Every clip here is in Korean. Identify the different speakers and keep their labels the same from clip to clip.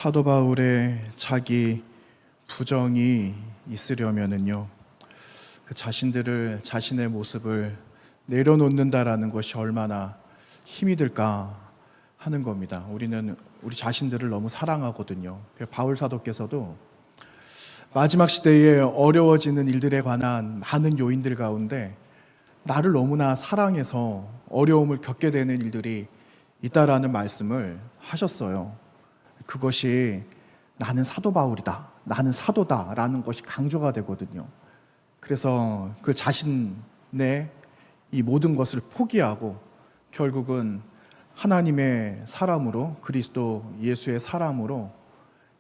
Speaker 1: 사도 바울의 자기 부정이 있으려면은요, 그 자신의 모습을 내려놓는다라는 것이 얼마나 힘이 들까 하는 겁니다. 우리는 우리 자신들을 너무 사랑하거든요. 바울 사도께서도 마지막 시대에 어려워지는 일들에 관한 많은 요인들 가운데 나를 너무나 사랑해서 어려움을 겪게 되는 일들이 있다라는 말씀을 하셨어요. 그것이 나는 사도 바울이다, 나는 사도다라는 것이 강조가 되거든요. 그래서 그 자신의 이 모든 것을 포기하고 결국은 하나님의 사람으로, 그리스도 예수의 사람으로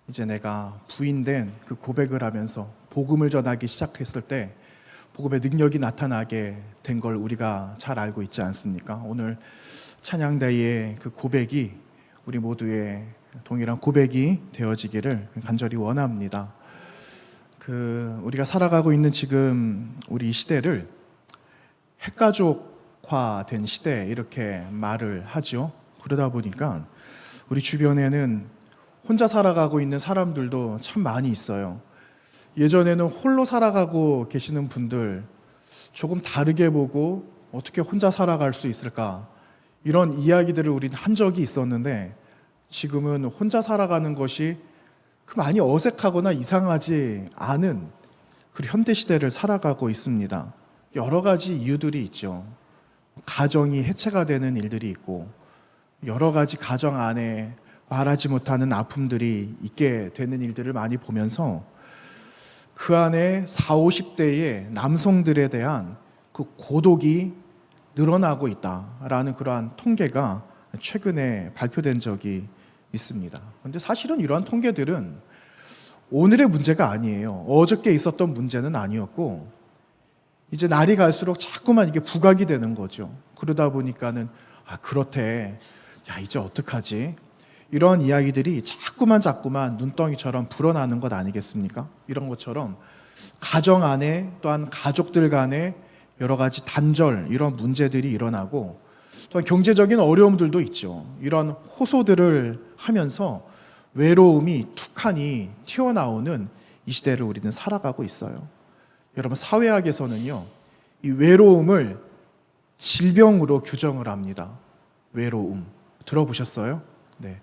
Speaker 1: 이제 내가 부인된 그 고백을 하면서 복음을 전하기 시작했을 때 복음의 능력이 나타나게 된 걸 우리가 잘 알고 있지 않습니까? 오늘 찬양대의 그 고백이 우리 모두의 동일한 고백이 되어지기를 간절히 원합니다. 우리가 살아가고 있는 지금 우리 이 시대를 핵가족화된 시대 이렇게 말을 하죠. 그러다 보니까 우리 주변에는 혼자 살아가고 있는 사람들도 참 많이 있어요. 예전에는 홀로 살아가고 계시는 분들 조금 다르게 보고 어떻게 혼자 살아갈 수 있을까 이런 이야기들을 우리는 한 적이 있었는데 지금은 혼자 살아가는 것이 많이 어색하거나 이상하지 않은 그 현대 시대를 살아가고 있습니다. 여러 가지 이유들이 있죠. 가정이 해체가 되는 일들이 있고 여러 가지 가정 안에 말하지 못하는 아픔들이 있게 되는 일들을 많이 보면서 그 안에 40, 50대의 남성들에 대한 그 고독이 늘어나고 있다라는 그러한 통계가 최근에 발표된 적이 있습니다. 그런데 사실은 이러한 통계들은 오늘의 문제가 아니에요. 어저께 있었던 문제는 아니었고 이제 날이 갈수록 자꾸만 이게 부각이 되는 거죠. 그러다 보니까는 그렇대. 야, 이제 어떡하지? 이런 이야기들이 자꾸만 눈덩이처럼 불어나는 것 아니겠습니까? 이런 것처럼 가정 안에 또한 가족들 간에 여러 가지 단절 이런 문제들이 일어나고 또한 경제적인 어려움들도 있죠. 이런 호소들을 하면서 외로움이 툭하니 튀어나오는 이 시대를 우리는 살아가고 있어요. 여러분, 사회학에서는요, 이 외로움을 질병으로 규정을 합니다. 외로움. 들어보셨어요? 네.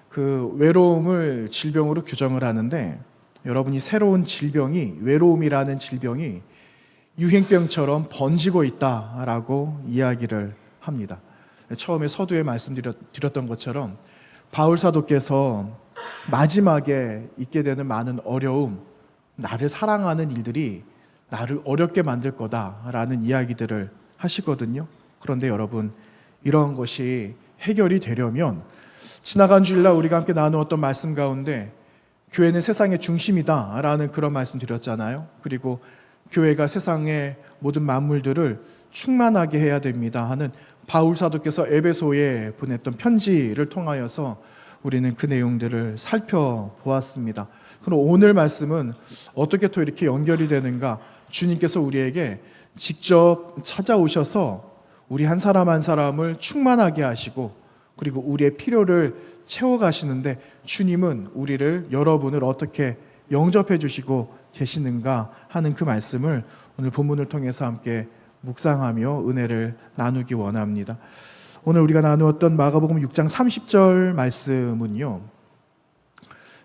Speaker 1: 그 외로움을 질병으로 규정을 하는데 여러분이 새로운 질병이, 외로움이라는 질병이 유행병처럼 번지고 있다라고 이야기를 합니다. 처음에 서두에 말씀드렸던 것처럼 바울 사도께서 마지막에 있게 되는 많은 어려움, 나를 사랑하는 일들이 나를 어렵게 만들 거다라는 이야기들을 하시거든요. 그런데 여러분, 이런 것이 해결이 되려면 지나간 주일날 우리가 함께 나누었던 말씀 가운데 교회는 세상의 중심이다라는 그런 말씀 드렸잖아요. 그리고 교회가 세상의 모든 만물들을 충만하게 해야 됩니다 하는 바울 사도께서 에베소에 보냈던 편지를 통하여서 우리는 그 내용들을 살펴보았습니다. 그럼 오늘 말씀은 어떻게 또 이렇게 연결이 되는가? 주님께서 우리에게 직접 찾아오셔서 우리 한 사람 한 사람을 충만하게 하시고 그리고 우리의 필요를 채워가시는데 주님은 여러분을 어떻게 영접해 주시고 계시는가 하는 그 말씀을 오늘 본문을 통해서 함께 묵상하며 은혜를 나누기 원합니다. 오늘 우리가 나누었던 마가복음 6장 30절 말씀은요,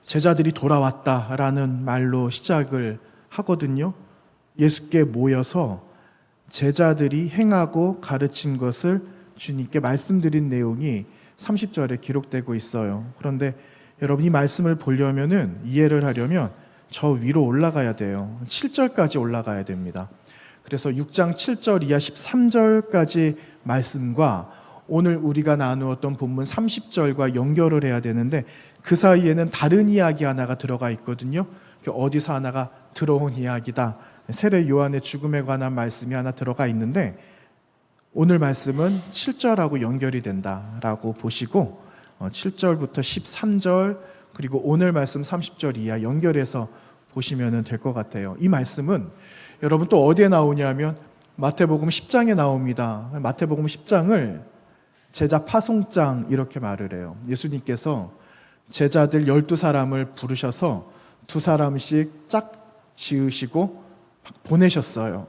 Speaker 1: 제자들이 돌아왔다라는 말로 시작을 하거든요. 예수께 모여서 제자들이 행하고 가르친 것을 주님께 말씀드린 내용이 30절에 기록되고 있어요. 그런데 여러분, 이 말씀을 보려면은, 이해를 하려면 저 위로 올라가야 돼요. 7절까지 올라가야 됩니다. 그래서 6장 7절 이하 13절까지 말씀과 오늘 우리가 나누었던 본문 30절과 연결을 해야 되는데 그 사이에는 다른 이야기 하나가 들어가 있거든요. 어디서 하나가 들어온 이야기다. 세례 요한의 죽음에 관한 말씀이 하나 들어가 있는데 오늘 말씀은 7절하고 연결이 된다라고 보시고 7절부터 13절 그리고 오늘 말씀 30절 이하 연결해서 보시면 될 것 같아요. 이 말씀은 여러분 또 어디에 나오냐면 마태복음 10장에 나옵니다. 마태복음 10장을 제자 파송장 이렇게 말을 해요. 예수님께서 제자들 12사람을 부르셔서 2사람씩 짝 지으시고 보내셨어요.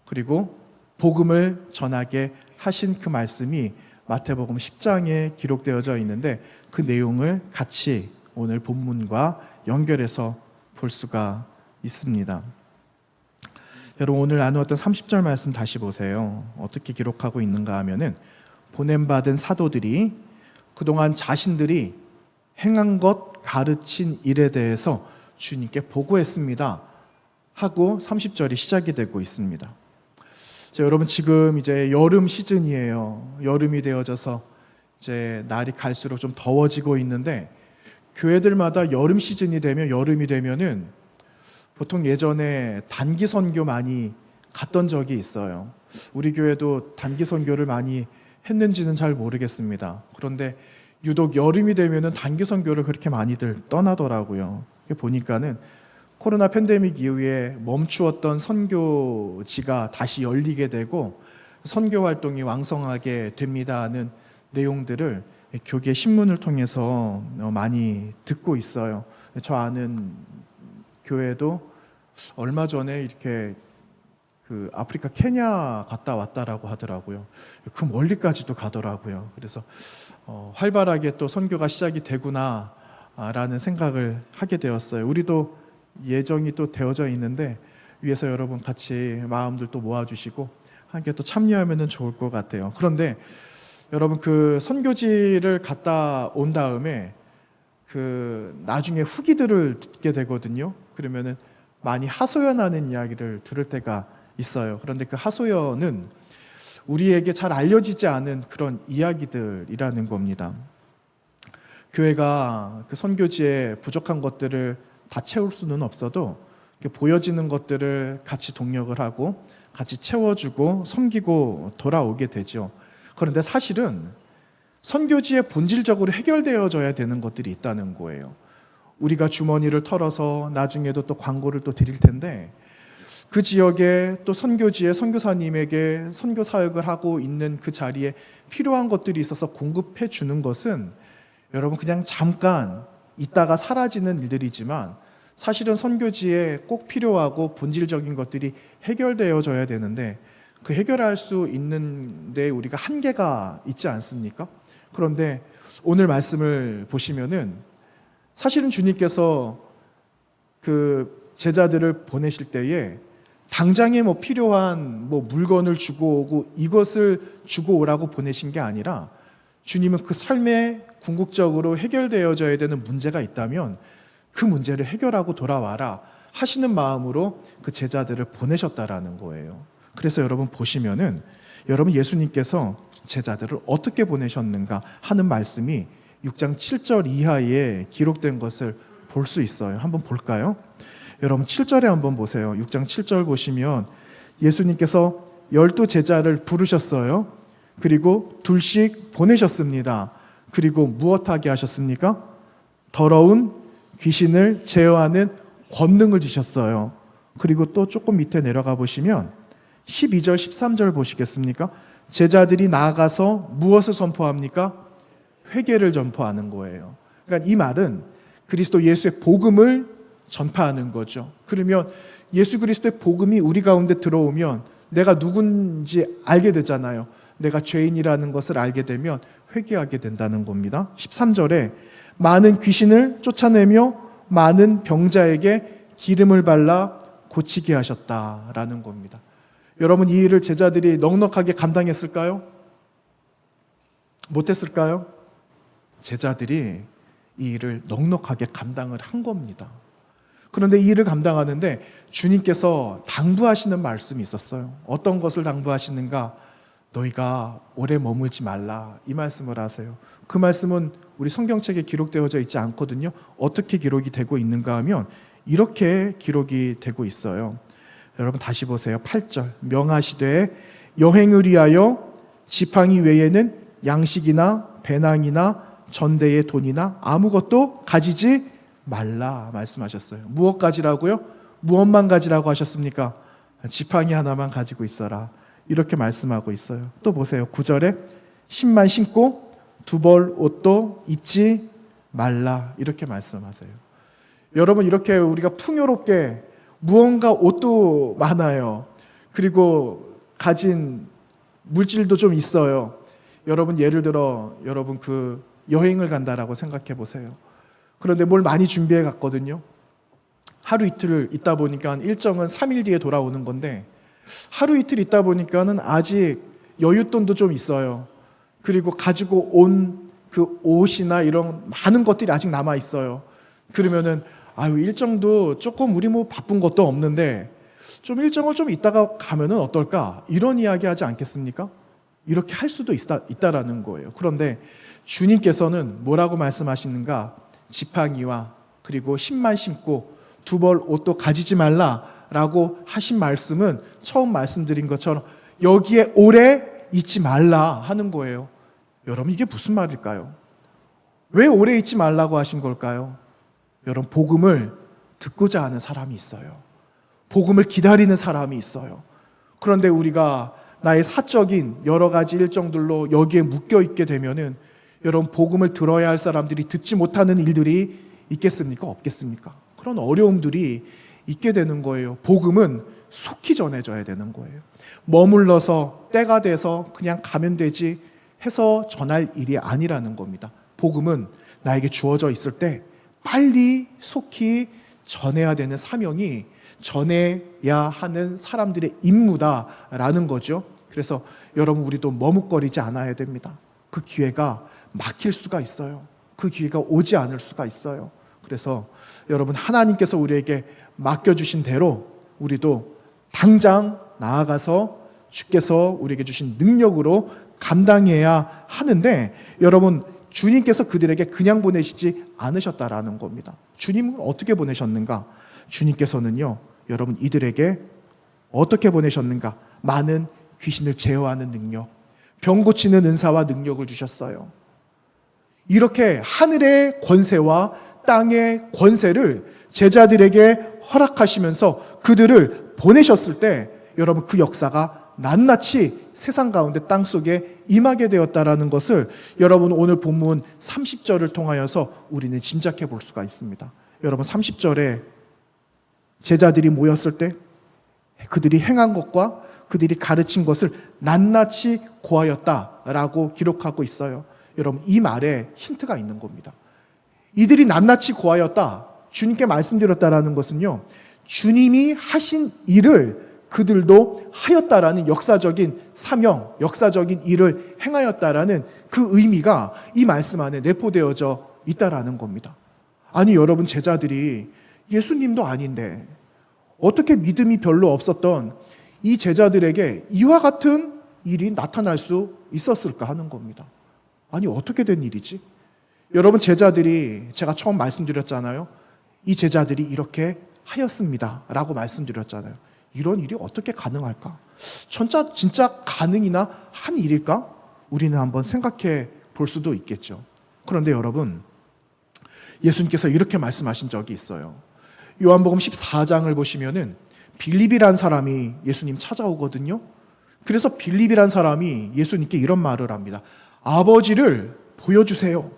Speaker 1: 그리고 복음을 전하게 하신 그 말씀이 마태복음 10장에 기록되어져 있는데 그 내용을 같이 오늘 본문과 연결해서 볼 수가 있습니다. 여러분, 오늘 나누었던 30절 말씀 다시 보세요. 어떻게 기록하고 있는가 하면은 보냄받은 사도들이 그동안 자신들이 행한 것, 가르친 일에 대해서 주님께 보고했습니다 하고 30절이 시작이 되고 있습니다. 자, 여러분, 지금 이제 여름 시즌이에요. 여름이 되어져서 이제 날이 갈수록 좀 더워지고 있는데, 교회들마다 여름 시즌이 되면, 여름이 되면은 보통 예전에 단기 선교 많이 갔던 적이 있어요. 우리 교회도 단기 선교를 많이 했는지는 잘 모르겠습니다. 그런데 유독 여름이 되면은 단기 선교를 그렇게 많이들 떠나더라고요. 보니까는 코로나 팬데믹 이후에 멈추었던 선교지가 다시 열리게 되고 선교 활동이 왕성하게 됩니다 하는 내용들을 교계 신문을 통해서 많이 듣고 있어요. 저 아는 교회도 얼마 전에 이렇게 그 아프리카 케냐 갔다 왔다라고 하더라고요. 그 멀리까지도 가더라고요. 그래서 활발하게 또 선교가 시작이 되구나라는 생각을 하게 되었어요. 우리도 예정이 또 되어져 있는데 위에서 여러분 같이 마음들 또 모아주시고 함께 또 참여하면 좋을 것 같아요. 그런데 여러분, 그 선교지를 갔다 온 다음에 그 나중에 후기들을 듣게 되거든요. 그러면은 많이 하소연하는 이야기를 들을 때가 있어요. 그런데 그 하소연은 우리에게 잘 알려지지 않은 그런 이야기들이라는 겁니다. 교회가 그 선교지에 부족한 것들을 다 채울 수는 없어도 보여지는 것들을 같이 동력을 하고 같이 채워주고 섬기고 돌아오게 되죠. 그런데 사실은 선교지에 본질적으로 해결되어져야 되는 것들이 있다는 거예요. 우리가 주머니를 털어서 나중에도 또 광고를 또 드릴 텐데 그 지역에 또 선교지에 선교사님에게 선교 사역을 하고 있는 그 자리에 필요한 것들이 있어서 공급해 주는 것은 여러분 그냥 잠깐 있다가 사라지는 일들이지만 사실은 선교지에 꼭 필요하고 본질적인 것들이 해결되어져야 되는데 그 해결할 수 있는데 우리가 한계가 있지 않습니까? 그런데 오늘 말씀을 보시면은 사실은 주님께서 그 제자들을 보내실 때에 당장에 뭐 필요한 뭐 물건을 주고 오고 이것을 주고 오라고 보내신 게 아니라 주님은 그 삶에 궁극적으로 해결되어져야 되는 문제가 있다면 그 문제를 해결하고 돌아와라 하시는 마음으로 그 제자들을 보내셨다라는 거예요. 그래서 여러분 보시면은 여러분 예수님께서 제자들을 어떻게 보내셨는가 하는 말씀이 6장 7절 이하에 기록된 것을 볼 수 있어요. 한번 볼까요? 여러분 7절에 한번 보세요. 6장 7절 보시면 예수님께서 12 제자를 부르셨어요. 그리고 둘씩 보내셨습니다. 그리고 무엇하게 하셨습니까? 더러운 귀신을 제어하는 권능을 주셨어요. 그리고 또 조금 밑에 내려가 보시면 12절 13절 보시겠습니까? 제자들이 나아가서 무엇을 선포합니까? 회개를 전파하는 거예요. 그러니까 이 말은 그리스도 예수의 복음을 전파하는 거죠. 그러면 예수 그리스도의 복음이 우리 가운데 들어오면 내가 누군지 알게 되잖아요. 내가 죄인이라는 것을 알게 되면 회개하게 된다는 겁니다. 13절에 많은 귀신을 쫓아내며 많은 병자에게 기름을 발라 고치게 하셨다라는 겁니다. 여러분 이 일을 제자들이 넉넉하게 감당했을까요? 못했을까요? 제자들이 이 일을 넉넉하게 감당을 한 겁니다. 그런데 이 일을 감당하는데 주님께서 당부하시는 말씀이 있었어요. 어떤 것을 당부하시는가? 너희가 오래 머물지 말라 이 말씀을 하세요. 그 말씀은 우리 성경책에 기록되어져 있지 않거든요. 어떻게 기록이 되고 있는가 하면 이렇게 기록이 되고 있어요. 여러분 다시 보세요. 8절 명하시되 여행을 위하여 지팡이 외에는 양식이나 배낭이나 전대의 돈이나 아무것도 가지지 말라 말씀하셨어요. 무엇 가지라고요? 무엇만 가지라고 하셨습니까? 지팡이 하나만 가지고 있어라 이렇게 말씀하고 있어요. 또 보세요. 9절에 신만 신고 두벌 옷도 입지 말라 이렇게 말씀하세요. 여러분, 이렇게 우리가 풍요롭게 무언가 옷도 많아요. 그리고 가진 물질도 좀 있어요. 여러분, 예를 들어 여러분 그 여행을 간다라고 생각해 보세요. 그런데 뭘 많이 준비해 갔거든요. 하루 이틀 있다 보니까 일정은 3일 뒤에 돌아오는 건데, 하루 이틀 있다 보니까는 아직 여윳돈도 좀 있어요. 그리고 가지고 온 그 옷이나 이런 많은 것들이 아직 남아 있어요. 그러면은 아유, 일정도 조금 우리 뭐 바쁜 것도 없는데 좀 일정을 좀 있다가 가면은 어떨까? 이런 이야기 하지 않겠습니까? 이렇게 할 수도 있다라는 거예요. 그런데 주님께서는 뭐라고 말씀하시는가? 지팡이와 그리고 신만 신고 두 벌 옷도 가지지 말라라고 하신 말씀은 처음 말씀드린 것처럼 여기에 오래 있지 말라 하는 거예요. 여러분, 이게 무슨 말일까요? 왜 오래 있지 말라고 하신 걸까요? 여러분, 복음을 듣고자 하는 사람이 있어요. 복음을 기다리는 사람이 있어요. 그런데 우리가 나의 사적인 여러 가지 일정들로 여기에 묶여 있게 되면은 여러분, 복음을 들어야 할 사람들이 듣지 못하는 일들이 있겠습니까? 없겠습니까? 그런 어려움들이 있게 되는 거예요. 복음은 속히 전해져야 되는 거예요. 머물러서 때가 돼서 그냥 가면 되지 해서 전할 일이 아니라는 겁니다. 복음은 나에게 주어져 있을 때 빨리 속히 전해야 되는 사명이 전해야 하는 사람들의 임무다라는 거죠. 그래서 여러분, 우리도 머뭇거리지 않아야 됩니다. 그 기회가 막힐 수가 있어요. 그 기회가 오지 않을 수가 있어요. 그래서 여러분, 하나님께서 우리에게 맡겨주신 대로 우리도 당장 나아가서 주께서 우리에게 주신 능력으로 감당해야 하는데, 여러분, 주님께서 그들에게 그냥 보내시지 않으셨다라는 겁니다. 주님은 어떻게 보내셨는가? 주님께서는요, 여러분, 이들에게 어떻게 보내셨는가? 많은 귀신을 제어하는 능력, 병 고치는 은사와 능력을 주셨어요. 이렇게 하늘의 권세와 땅의 권세를 제자들에게 허락하시면서 그들을 보내셨을 때 여러분, 그 역사가 낱낱이 세상 가운데 땅 속에 임하게 되었다라는 것을 여러분, 오늘 본문 30절을 통하여서 우리는 짐작해 볼 수가 있습니다. 여러분, 30절에 제자들이 모였을 때 그들이 행한 것과 그들이 가르친 것을 낱낱이 고하였다라고 기록하고 있어요. 여러분, 이 말에 힌트가 있는 겁니다. 이들이 낱낱이 고하였다, 주님께 말씀드렸다라는 것은요, 주님이 하신 일을 그들도 하였다라는 역사적인 사명, 역사적인 일을 행하였다라는 그 의미가 이 말씀 안에 내포되어져 있다라는 겁니다. 아니, 여러분, 제자들이 예수님도 아닌데 어떻게 믿음이 별로 없었던 이 제자들에게 이와 같은 일이 나타날 수 있었을까 하는 겁니다. 아니, 어떻게 된 일이지? 여러분, 제자들이, 제가 처음 말씀드렸잖아요. 이 제자들이 이렇게 하였습니다 라고 말씀드렸잖아요. 이런 일이 어떻게 가능할까? 진짜 가능이나 한 일일까? 우리는 한번 생각해 볼 수도 있겠죠. 그런데 여러분, 예수님께서 이렇게 말씀하신 적이 있어요. 요한복음 14장을 보시면은 빌립이란 사람이 예수님 찾아오거든요. 그래서 빌립이란 사람이 예수님께 이런 말을 합니다. 아버지를 보여주세요.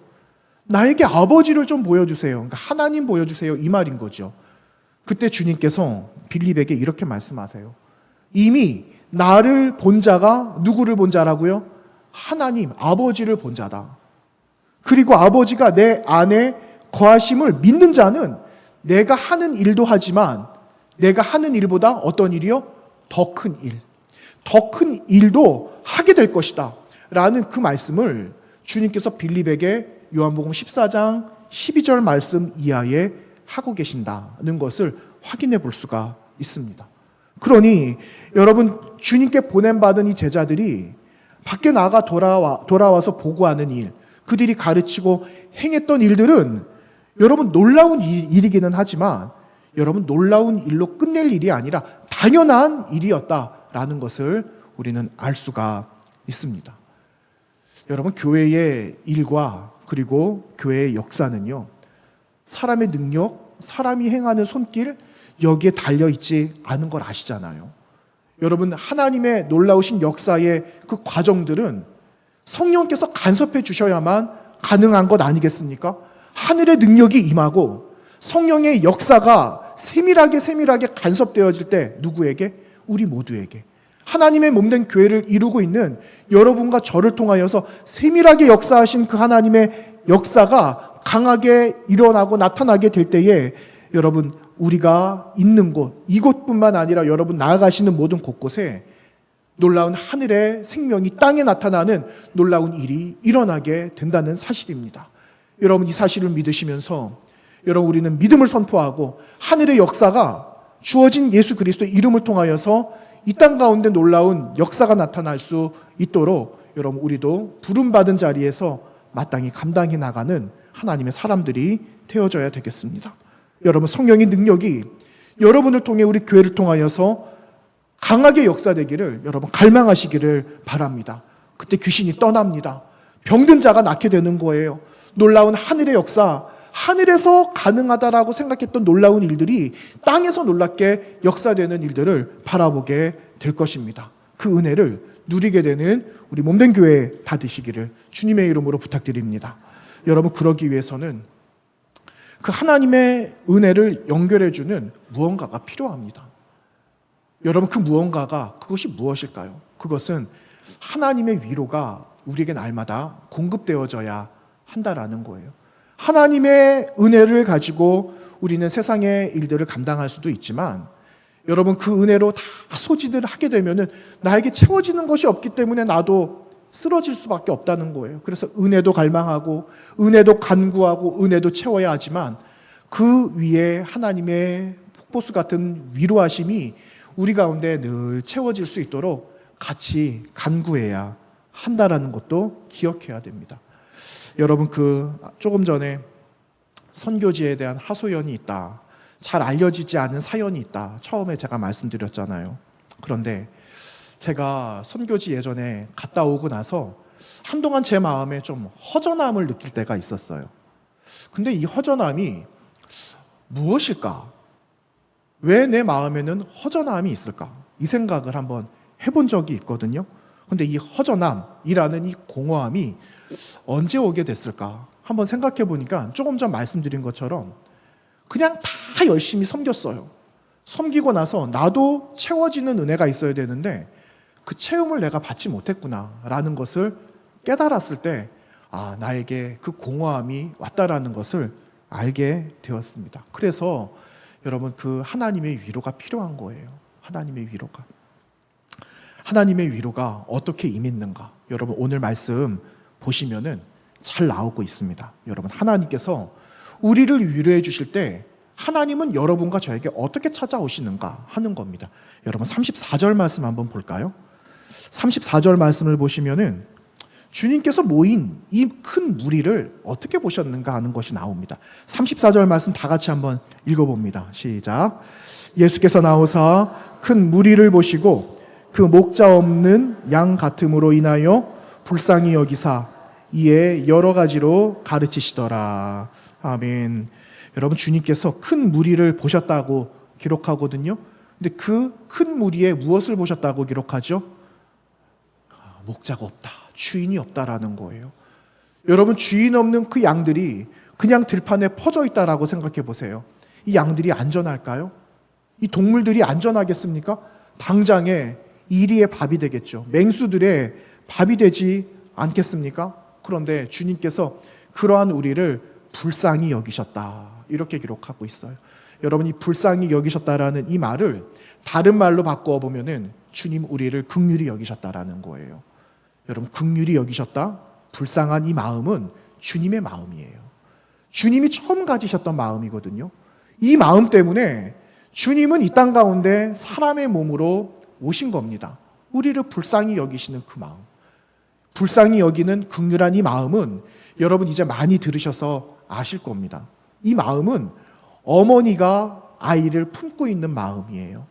Speaker 1: 나에게 아버지를 좀 보여주세요. 그러니까 하나님 보여주세요, 이 말인 거죠. 그때 주님께서 빌립에게 이렇게 말씀하세요. 이미 나를 본 자가 누구를 본 자라고요? 하나님, 아버지를 본 자다. 그리고 아버지가 내 안에 거하심을 믿는 자는 내가 하는 일도 하지만 내가 하는 일보다 어떤 일이요? 더 큰 일. 더 큰 일도 하게 될 것이다 라는 그 말씀을 주님께서 빌립에게 요한복음 14장 12절 말씀 이하에 하고 계신다는 것을 확인해 볼 수가 있습니다. 그러니 여러분, 주님께 보냄받은 이 제자들이 밖에 나가 돌아와서 보고하는 일, 그들이 가르치고 행했던 일들은 여러분 놀라운 일이기는 하지만 여러분 놀라운 일로 끝낼 일이 아니라 당연한 일이었다라는 것을 우리는 알 수가 있습니다. 여러분, 교회의 일과 그리고 교회의 역사는요, 사람의 능력, 사람이 행하는 손길, 여기에 달려있지 않은 걸 아시잖아요. 여러분, 하나님의 놀라우신 역사의 그 과정들은 성령께서 간섭해 주셔야만 가능한 것 아니겠습니까? 하늘의 능력이 임하고 성령의 역사가 세밀하게 간섭되어질 때 누구에게? 우리 모두에게. 하나님의 몸된 교회를 이루고 있는 여러분과 저를 통하여서 세밀하게 역사하신 그 하나님의 역사가 강하게 일어나고 나타나게 될 때에 여러분, 우리가 있는 곳, 이곳뿐만 아니라 여러분 나아가시는 모든 곳곳에 놀라운 하늘의 생명이 땅에 나타나는 놀라운 일이 일어나게 된다는 사실입니다. 여러분, 이 사실을 믿으시면서 여러분, 우리는 믿음을 선포하고 하늘의 역사가 주어진 예수 그리스도의 이름을 통하여서 이 땅 가운데 놀라운 역사가 나타날 수 있도록 여러분, 우리도 부름받은 자리에서 마땅히 감당해 나가는 하나님의 사람들이 되어져야 되겠습니다. 여러분, 성령의 능력이 여러분을 통해 우리 교회를 통하여서 강하게 역사되기를 여러분 갈망하시기를 바랍니다. 그때 귀신이 떠납니다. 병든 자가 낫게 되는 거예요. 놀라운 하늘의 역사, 하늘에서 가능하다라고 생각했던 놀라운 일들이 땅에서 놀랍게 역사되는 일들을 바라보게 될 것입니다. 그 은혜를 누리게 되는 우리 몸된 교회 다 되시기를 주님의 이름으로 부탁드립니다. 여러분, 그러기 위해서는 그 하나님의 은혜를 연결해주는 무언가가 필요합니다. 여러분, 그 무언가가 그것이 무엇일까요? 그것은 하나님의 위로가 우리에게 날마다 공급되어져야 한다라는 거예요. 하나님의 은혜를 가지고 우리는 세상의 일들을 감당할 수도 있지만 여러분, 그 은혜로 다 소지를 하게 되면은 나에게 채워지는 것이 없기 때문에 나도 쓰러질 수밖에 없다는 거예요. 그래서 은혜도 갈망하고 은혜도 간구하고 은혜도 채워야 하지만 그 위에 하나님의 폭포수 같은 위로하심이 우리 가운데 늘 채워질 수 있도록 같이 간구해야 한다라는 것도 기억해야 됩니다. 여러분, 조금 전에 선교지에 대한 하소연이 있다, 잘 알려지지 않은 사연이 있다, 처음에 제가 말씀드렸잖아요. 그런데 제가 선교지 예전에 갔다 오고 나서 한동안 제 마음에 좀 허전함을 느낄 때가 있었어요. 근데 이 허전함이 무엇일까? 왜 내 마음에는 허전함이 있을까? 이 생각을 한번 해본 적이 있거든요. 근데 이 허전함이라는 이 공허함이 언제 오게 됐을까? 한번 생각해 보니까 조금 전 말씀드린 것처럼 그냥 다 열심히 섬겼어요. 섬기고 나서 나도 채워지는 은혜가 있어야 되는데 그 채움을 내가 받지 못했구나라는 것을 깨달았을 때 나에게 그 공허함이 왔다라는 것을 알게 되었습니다. 그래서 여러분, 그 하나님의 위로가 필요한 거예요. 하나님의 위로가. 하나님의 위로가 어떻게 임했는가? 여러분, 오늘 말씀 보시면은 잘 나오고 있습니다. 여러분, 하나님께서 우리를 위로해 주실 때 하나님은 여러분과 저에게 어떻게 찾아오시는가 하는 겁니다. 여러분, 34절 말씀 한번 볼까요? 34절 말씀을 보시면은 주님께서 모인 이 큰 무리를 어떻게 보셨는가 하는 것이 나옵니다. 34절 말씀 다 같이 한번 읽어봅니다. 시작. 예수께서 나오사 큰 무리를 보시고 그 목자 없는 양 같음으로 인하여 불쌍히 여기사 이에 여러 가지로 가르치시더라. 아멘. 여러분, 주님께서 큰 무리를 보셨다고 기록하거든요. 근데 그 큰 무리에 무엇을 보셨다고 기록하죠? 목자가 없다, 주인이 없다라는 거예요. 여러분, 주인 없는 그 양들이 그냥 들판에 퍼져 있다라고 생각해 보세요. 이 양들이 안전할까요? 이 동물들이 안전하겠습니까? 당장에 이리의 밥이 되겠죠. 맹수들의 밥이 되지 않겠습니까? 그런데 주님께서 그러한 우리를 불쌍히 여기셨다, 이렇게 기록하고 있어요. 여러분, 이 불쌍히 여기셨다라는 이 말을 다른 말로 바꾸어 보면은 주님 우리를 긍휼히 여기셨다라는 거예요. 여러분, 긍휼히 여기셨다, 불쌍한 이 마음은 주님의 마음이에요. 주님이 처음 가지셨던 마음이거든요. 이 마음 때문에 주님은 이 땅 가운데 사람의 몸으로 오신 겁니다. 우리를 불쌍히 여기시는 그 마음, 불쌍히 여기는 긍휼한 이 마음은 여러분 이제 많이 들으셔서 아실 겁니다. 이 마음은 어머니가 아이를 품고 있는 마음이에요.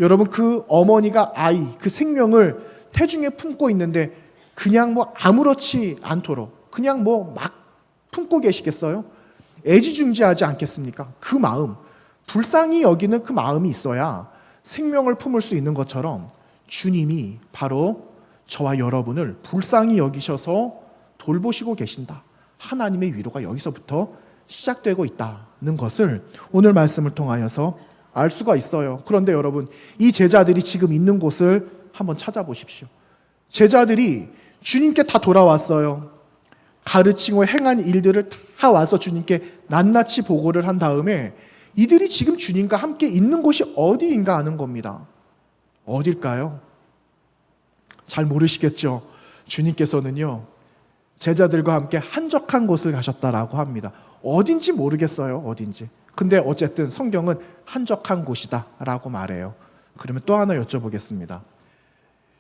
Speaker 1: 여러분, 그 어머니가 아이, 그 생명을 태중에 품고 있는데 그냥 아무렇지 않도록 그냥 막 품고 계시겠어요? 애지중지하지 않겠습니까? 그 마음, 불쌍히 여기는 그 마음이 있어야 생명을 품을 수 있는 것처럼 주님이 바로 저와 여러분을 불쌍히 여기셔서 돌보시고 계신다 하나님의 위로가 여기서부터 시작되고 있다는 것을 오늘 말씀을 통하여서 알 수가 있어요. 그런데 여러분, 이 제자들이 지금 있는 곳을 한번 찾아보십시오. 제자들이 주님께 다 돌아왔어요. 가르치고 행한 일들을 다 와서 주님께 낱낱이 보고를 한 다음에 이들이 지금 주님과 함께 있는 곳이 어디인가 하는 겁니다. 어딜까요? 잘 모르시겠죠? 주님께서는요, 제자들과 함께 한적한 곳을 가셨다라고 합니다. 어딘지 모르겠어요, 어딘지. 근데 어쨌든 성경은 한적한 곳이다 라고 말해요. 그러면 또 하나 여쭤보겠습니다.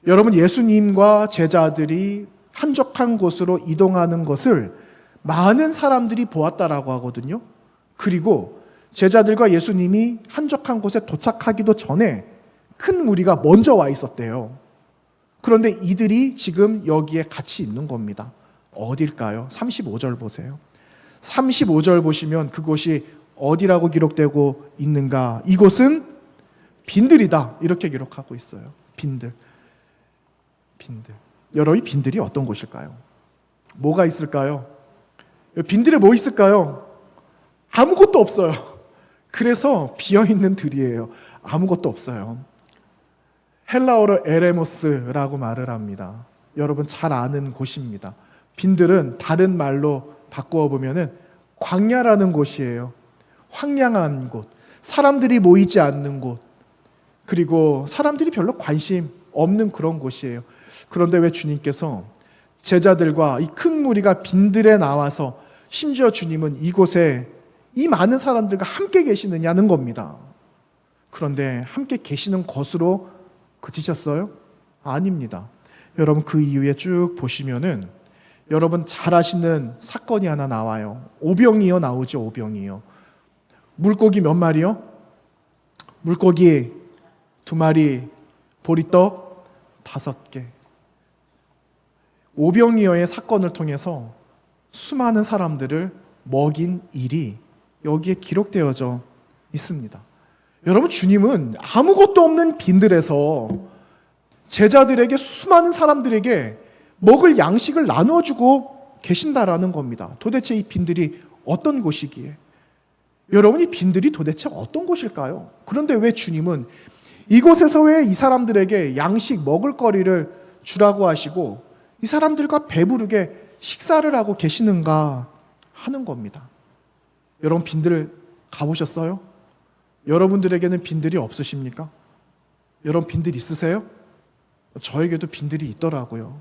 Speaker 1: 여러분, 예수님과 제자들이 한적한 곳으로 이동하는 것을 많은 사람들이 보았다라고 하거든요. 그리고 제자들과 예수님이 한적한 곳에 도착하기도 전에 큰 무리가 먼저 와 있었대요. 그런데 이들이 지금 여기에 같이 있는 겁니다. 어딜까요? 35절 보세요. 35절 보시면 그곳이 어디라고 기록되고 있는가? 이곳은 빈들이다. 이렇게 기록하고 있어요. 빈들. 여러분, 이 빈들이 어떤 곳일까요? 뭐가 있을까요? 빈들에 뭐 있을까요? 아무것도 없어요. 그래서 비어있는 들이에요. 아무것도 없어요. 헬라어로 에레모스라고 말을 합니다. 여러분 잘 아는 곳입니다. 빈들은 다른 말로 바꾸어 보면은 광야라는 곳이에요. 황량한 곳, 사람들이 모이지 않는 곳, 그리고 사람들이 별로 관심 없는 그런 곳이에요. 그런데 왜 주님께서 제자들과 이 큰 무리가 빈들에 나와서 심지어 주님은 이곳에 이 많은 사람들과 함께 계시느냐는 겁니다. 그런데 함께 계시는 것으로 그치셨어요? 아닙니다. 여러분, 그 이후에 쭉 보시면은 여러분 잘 아시는 사건이 하나 나와요. 오병이어 나오죠. 오병이어. 물고기 몇 마리요? 물고기 2마리, 보리떡 5개. 오병이어의 사건을 통해서 수많은 사람들을 먹인 일이 여기에 기록되어져 있습니다. 여러분, 주님은 아무것도 없는 빈들에서 제자들에게, 수많은 사람들에게 먹을 양식을 나눠주고 계신다라는 겁니다. 도대체 이 빈들이 어떤 곳이기에? 여러분, 이 빈들이 도대체 어떤 곳일까요? 그런데 왜 주님은 이곳에서 왜 이 사람들에게 양식, 먹을거리를 주라고 하시고 이 사람들과 배부르게 식사를 하고 계시는가 하는 겁니다. 여러분, 빈들 가보셨어요? 여러분들에게는 빈들이 없으십니까? 여러분, 빈들 있으세요? 저에게도 빈들이 있더라고요.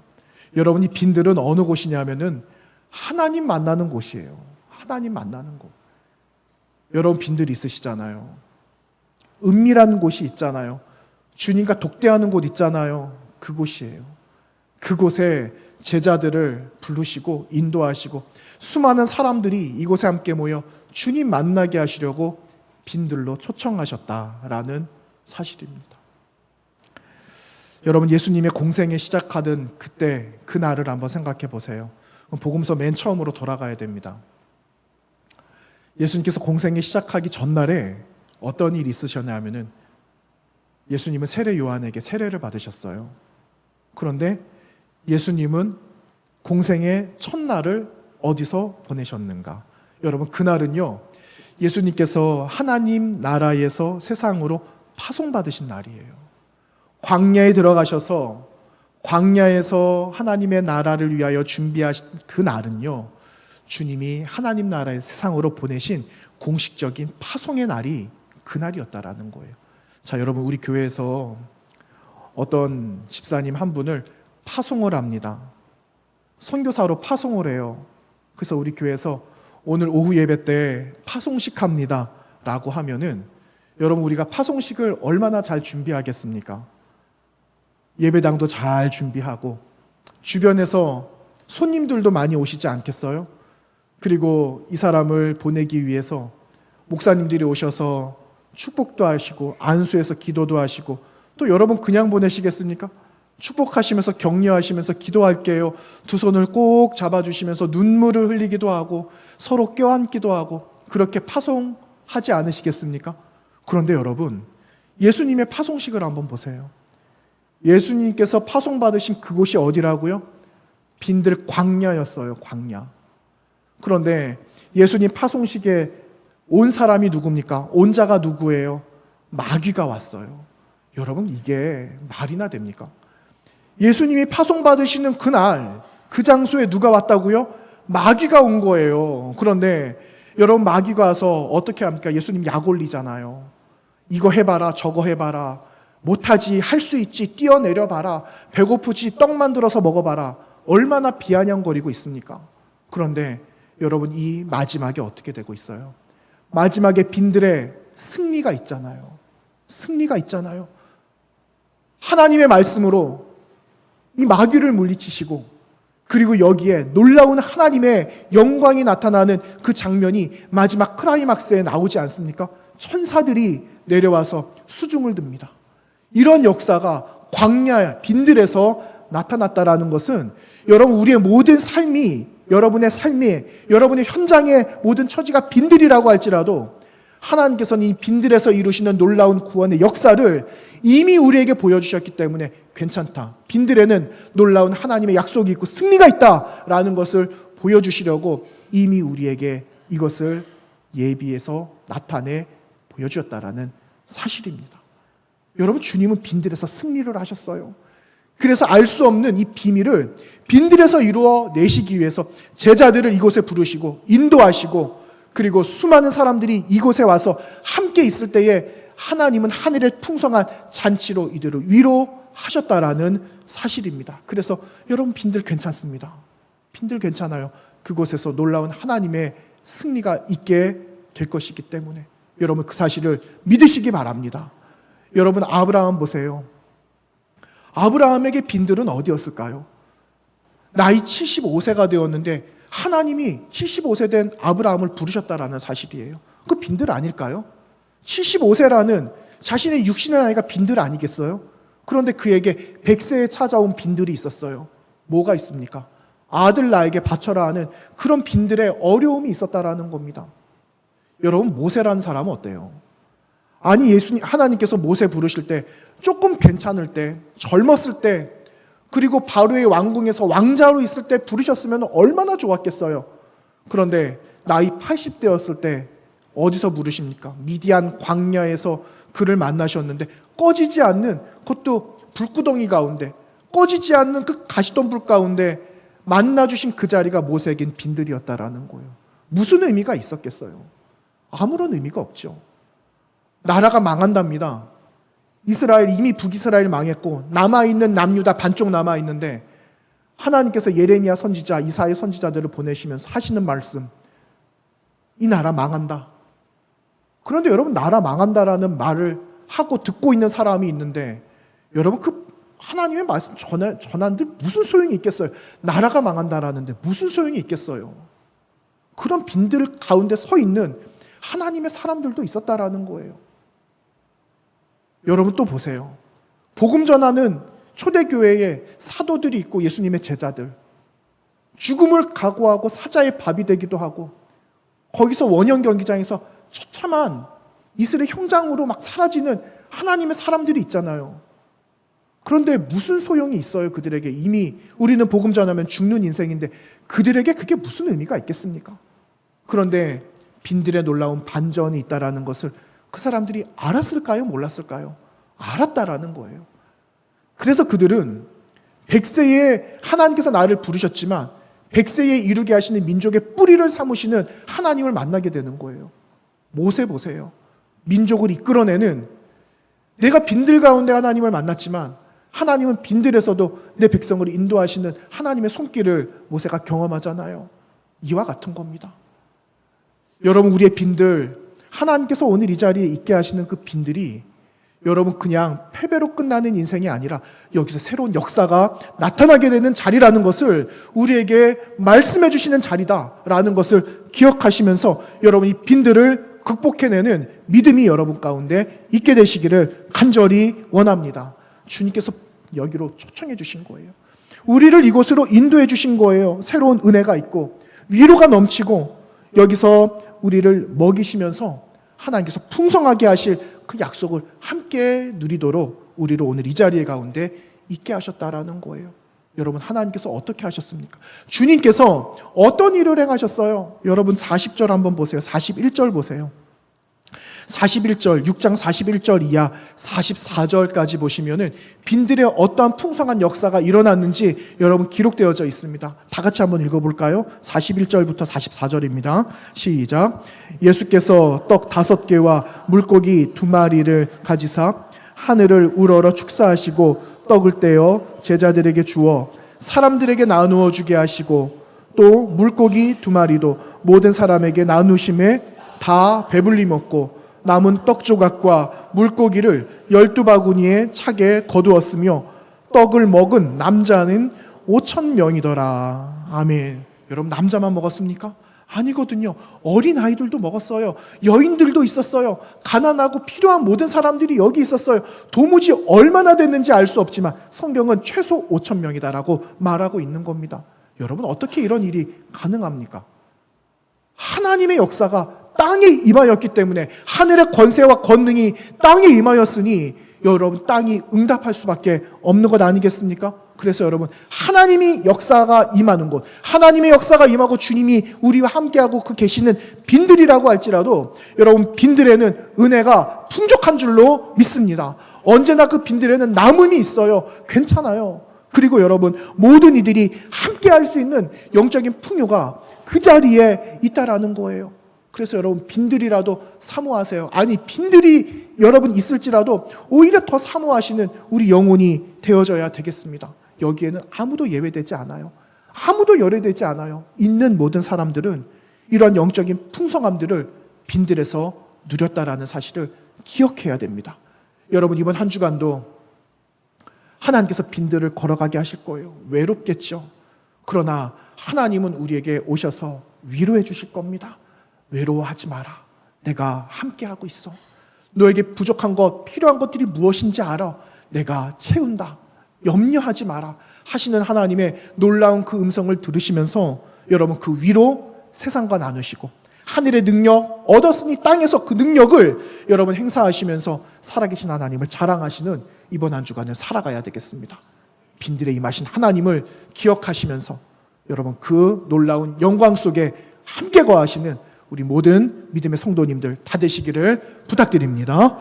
Speaker 1: 여러분, 이 빈들은 어느 곳이냐면은 하나님 만나는 곳이에요. 하나님 만나는 곳. 여러분, 빈들이 있으시잖아요. 은밀한 곳이 있잖아요. 주님과 독대하는 곳 있잖아요. 그곳이에요. 그곳에 제자들을 부르시고 인도하시고 수많은 사람들이 이곳에 함께 모여 주님 만나게 하시려고 빈들로 초청하셨다라는 사실입니다. 여러분, 예수님의 공생에 시작하던 그때 그 날을 한번 생각해 보세요. 복음서 맨 처음으로 돌아가야 됩니다. 예수님께서 공생에 시작하기 전날에 어떤 일이 있으셨냐 하면은 예수님은 세례 요한에게 세례를 받으셨어요. 그런데 예수님은 공생의 첫날을 어디서 보내셨는가? 여러분, 그날은요, 예수님께서 하나님 나라에서 세상으로 파송받으신 날이에요. 광야에 들어가셔서 광야에서 하나님의 나라를 위하여 준비하신 그 날은요, 주님이 하나님 나라의 세상으로 보내신 공식적인 파송의 날이 그날이었다라는 거예요. 자, 여러분, 우리 교회에서 어떤 집사님 한 분을 파송을 합니다. 선교사로 파송을 해요. 그래서 우리 교회에서 오늘 오후 예배 때 파송식 합니다 라고 하면은 여러분, 우리가 파송식을 얼마나 잘 준비하겠습니까? 예배당도 잘 준비하고 주변에서 손님들도 많이 오시지 않겠어요? 그리고 이 사람을 보내기 위해서 목사님들이 오셔서 축복도 하시고 안수해서 기도도 하시고, 또 여러분 그냥 보내시겠습니까? 축복하시면서 격려하시면서 기도할게요. 두 손을 꼭 잡아주시면서 눈물을 흘리기도 하고 서로 껴안기도 하고 그렇게 파송하지 않으시겠습니까? 그런데 여러분, 예수님의 파송식을 한번 보세요. 예수님께서 파송받으신 그곳이 어디라고요? 빈들 광야였어요. 광야. 그런데 예수님 파송식에 온 사람이 누굽니까? 온 자가 누구예요? 마귀가 왔어요. 여러분, 이게 말이나 됩니까? 예수님이 파송받으시는 그날 그 장소에 누가 왔다고요? 마귀가 온 거예요. 그런데 여러분, 마귀가 와서 어떻게 합니까? 예수님 약 올리잖아요. 이거 해봐라, 저거 해봐라, 못하지, 할 수 있지, 뛰어내려봐라, 배고프지, 떡 만들어서 먹어봐라. 얼마나 비아냥거리고 있습니까? 그런데 여러분, 이 마지막에 어떻게 되고 있어요? 마지막에 빈들의 승리가 있잖아요. 승리가 있잖아요. 하나님의 말씀으로 이 마귀를 물리치시고, 그리고 여기에 놀라운 하나님의 영광이 나타나는 그 장면이 마지막 클라이막스에 나오지 않습니까? 천사들이 내려와서 수중을 듭니다. 이런 역사가 광야 빈들에서 나타났다라는 것은 여러분, 우리의 모든 삶이, 여러분의 삶에, 여러분의 현장의 모든 처지가 빈들이라고 할지라도 하나님께서는 이 빈들에서 이루시는 놀라운 구원의 역사를 이미 우리에게 보여주셨기 때문에 괜찮다. 빈들에는 놀라운 하나님의 약속이 있고 승리가 있다라는 것을 보여주시려고 이미 우리에게 이것을 예비해서 나타내 보여주었다라는 사실입니다. 여러분, 주님은 빈들에서 승리를 하셨어요. 그래서 알 수 없는 이 비밀을 빈들에서 이루어 내시기 위해서 제자들을 이곳에 부르시고 인도하시고, 그리고 수많은 사람들이 이곳에 와서 함께 있을 때에 하나님은 하늘의 풍성한 잔치로 이들을 위로하셨다라는 사실입니다. 그래서 여러분, 빈들 괜찮습니다. 빈들 괜찮아요. 그곳에서 놀라운 하나님의 승리가 있게 될 것이기 때문에 여러분, 그 사실을 믿으시기 바랍니다. 여러분, 아브라함 보세요. 아브라함에게 빈들은 어디였을까요? 나이 75세가 되었는데 하나님이 75세 된 아브라함을 부르셨다라는 사실이에요. 그 빈들 아닐까요? 75세라는 자신의 육신의 나이가 빈들 아니겠어요? 그런데 그에게 100세에 찾아온 빈들이 있었어요. 뭐가 있습니까? 아들 나에게 바쳐라 하는 그런 빈들의 어려움이 있었다라는 겁니다. 여러분, 모세라는 사람은 어때요? 아니, 하나님께서 모세 부르실 때 조금 괜찮을 때, 젊었을 때, 그리고 바로의 왕궁에서 왕자로 있을 때 부르셨으면 얼마나 좋았겠어요. 그런데 나이 80대였을 때 어디서 부르십니까? 미디안 광야에서 그를 만나셨는데 꺼지지 않는, 그것도 불구덩이 가운데, 꺼지지 않는 그 가시덤불 가운데 만나주신 그 자리가 모세에겐 빈들이었다라는 거예요. 무슨 의미가 있었겠어요? 아무런 의미가 없죠. 나라가 망한답니다. 이스라엘, 이미 북이스라엘 망했고 남아있는 남유다 반쪽 남아있는데 하나님께서 예레미야 선지자, 이사야 선지자들을 보내시면서 하시는 말씀, 이 나라 망한다. 그런데 여러분, 나라 망한다라는 말을 하고 듣고 있는 사람이 있는데 여러분, 그 하나님의 말씀 전한들 무슨 소용이 있겠어요? 나라가 망한다라는데 무슨 소용이 있겠어요? 그런 빈들 가운데 서 있는 하나님의 사람들도 있었다라는 거예요. 여러분, 또 보세요. 복음 전하는 초대교회에 사도들이 있고 예수님의 제자들, 죽음을 각오하고 사자의 밥이 되기도 하고 거기서 원형 경기장에서 처참한 이스라엘 형장으로 막 사라지는 하나님의 사람들이 있잖아요. 그런데 무슨 소용이 있어요? 그들에게 이미 우리는 복음 전하면 죽는 인생인데 그들에게 그게 무슨 의미가 있겠습니까? 그런데 빈들에 놀라운 반전이 있다라는 것을 그 사람들이 알았을까요? 몰랐을까요? 알았다라는 거예요. 그래서 그들은 100세에 하나님께서 나를 부르셨지만 100세에 이루게 하시는 민족의 뿌리를 삼으시는 하나님을 만나게 되는 거예요. 모세 보세요. 민족을 이끌어내는, 내가 빈들 가운데 하나님을 만났지만 하나님은 빈들에서도 내 백성을 인도하시는 하나님의 손길을 모세가 경험하잖아요. 이와 같은 겁니다. 여러분, 우리의 빈들, 하나님께서 오늘 이 자리에 있게 하시는 그 빈들이 여러분, 그냥 패배로 끝나는 인생이 아니라 여기서 새로운 역사가 나타나게 되는 자리라는 것을 우리에게 말씀해 주시는 자리다라는 것을 기억하시면서 여러분, 이 빈들을 극복해내는 믿음이 여러분 가운데 있게 되시기를 간절히 원합니다. 주님께서 여기로 초청해 주신 거예요. 우리를 이곳으로 인도해 주신 거예요. 새로운 은혜가 있고 위로가 넘치고 여기서 우리를 먹이시면서 하나님께서 풍성하게 하실 그 약속을 함께 누리도록 우리를 오늘 이 자리에 가운데 있게 하셨다라는 거예요. 여러분, 하나님께서 어떻게 하셨습니까? 주님께서 어떤 일을 행하셨어요? 여러분 40절 한번 보세요. 41절 보세요. 41절, 6장 41절 이하 44절까지 보시면은 빈들의 어떠한 풍성한 역사가 일어났는지 여러분 기록되어져 있습니다. 다 같이 한번 읽어볼까요? 41절부터 44절입니다. 시작. 예수께서 떡 5개와 물고기 2마리를 가지사 하늘을 우러러 축사하시고 떡을 떼어 제자들에게 주어 사람들에게 나누어 주게 하시고 또 물고기 2마리도 모든 사람에게 나누심에 다 배불리 먹고 남은 떡 조각과 물고기를 12바구니에 차게 거두었으며 떡을 먹은 남자는 5,000명이더라. 아멘. 여러분, 남자만 먹었습니까? 아니거든요. 어린 아이들도 먹었어요. 여인들도 있었어요. 가난하고 필요한 모든 사람들이 여기 있었어요. 도무지 얼마나 됐는지 알 수 없지만 성경은 최소 5,000명이다라고 말하고 있는 겁니다. 여러분, 어떻게 이런 일이 가능합니까? 하나님의 역사가 땅에 임하였기 때문에, 하늘의 권세와 권능이 땅에 임하였으니 여러분, 땅이 응답할 수밖에 없는 것 아니겠습니까? 그래서 여러분, 하나님이 역사가 임하는 곳, 하나님의 역사가 임하고 주님이 우리와 함께하고 그 계시는 빈들이라고 할지라도 여러분, 빈들에는 은혜가 풍족한 줄로 믿습니다. 언제나 그 빈들에는 남음이 있어요. 괜찮아요. 그리고 여러분, 모든 이들이 함께할 수 있는 영적인 풍요가 그 자리에 있다라는 거예요. 그래서 여러분, 빈들이라도 사모하세요. 아니, 빈들이 여러분 있을지라도 오히려 더 사모하시는 우리 영혼이 되어져야 되겠습니다. 여기에는 아무도 예외되지 않아요. 아무도 열애되지 않아요. 있는 모든 사람들은 이런 영적인 풍성함들을 빈들에서 누렸다라는 사실을 기억해야 됩니다. 여러분, 이번 한 주간도 하나님께서 빈들을 걸어가게 하실 거예요. 외롭겠죠. 그러나 하나님은 우리에게 오셔서 위로해 주실 겁니다. 외로워하지 마라. 내가 함께하고 있어. 너에게 부족한 것, 필요한 것들이 무엇인지 알아. 내가 채운다. 염려하지 마라 하시는 하나님의 놀라운 그 음성을 들으시면서 여러분, 그 위로 세상과 나누시고 하늘의 능력 얻었으니 땅에서 그 능력을 여러분 행사하시면서 살아계신 하나님을 자랑하시는 이번 한 주간을 살아가야 되겠습니다. 빈들에 임하신 하나님을 기억하시면서 여러분, 그 놀라운 영광 속에 함께 거하시는 우리 모든 믿음의 성도님들 다 되시기를 부탁드립니다.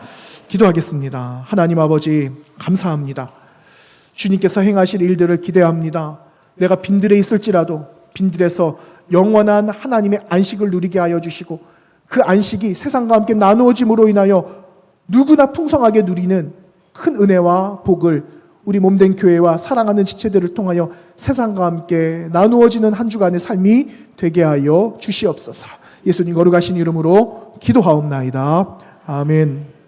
Speaker 1: 기도하겠습니다. 하나님 아버지, 감사합니다. 주님께서 행하실 일들을 기대합니다. 내가 빈들에 있을지라도 빈들에서 영원한 하나님의 안식을 누리게 하여 주시고, 그 안식이 세상과 함께 나누어짐으로 인하여 누구나 풍성하게 누리는 큰 은혜와 복을 우리 몸된 교회와 사랑하는 지체들을 통하여 세상과 함께 나누어지는 한 주간의 삶이 되게 하여 주시옵소서. 예수님 거룩하신 이름으로 기도하옵나이다. 아멘.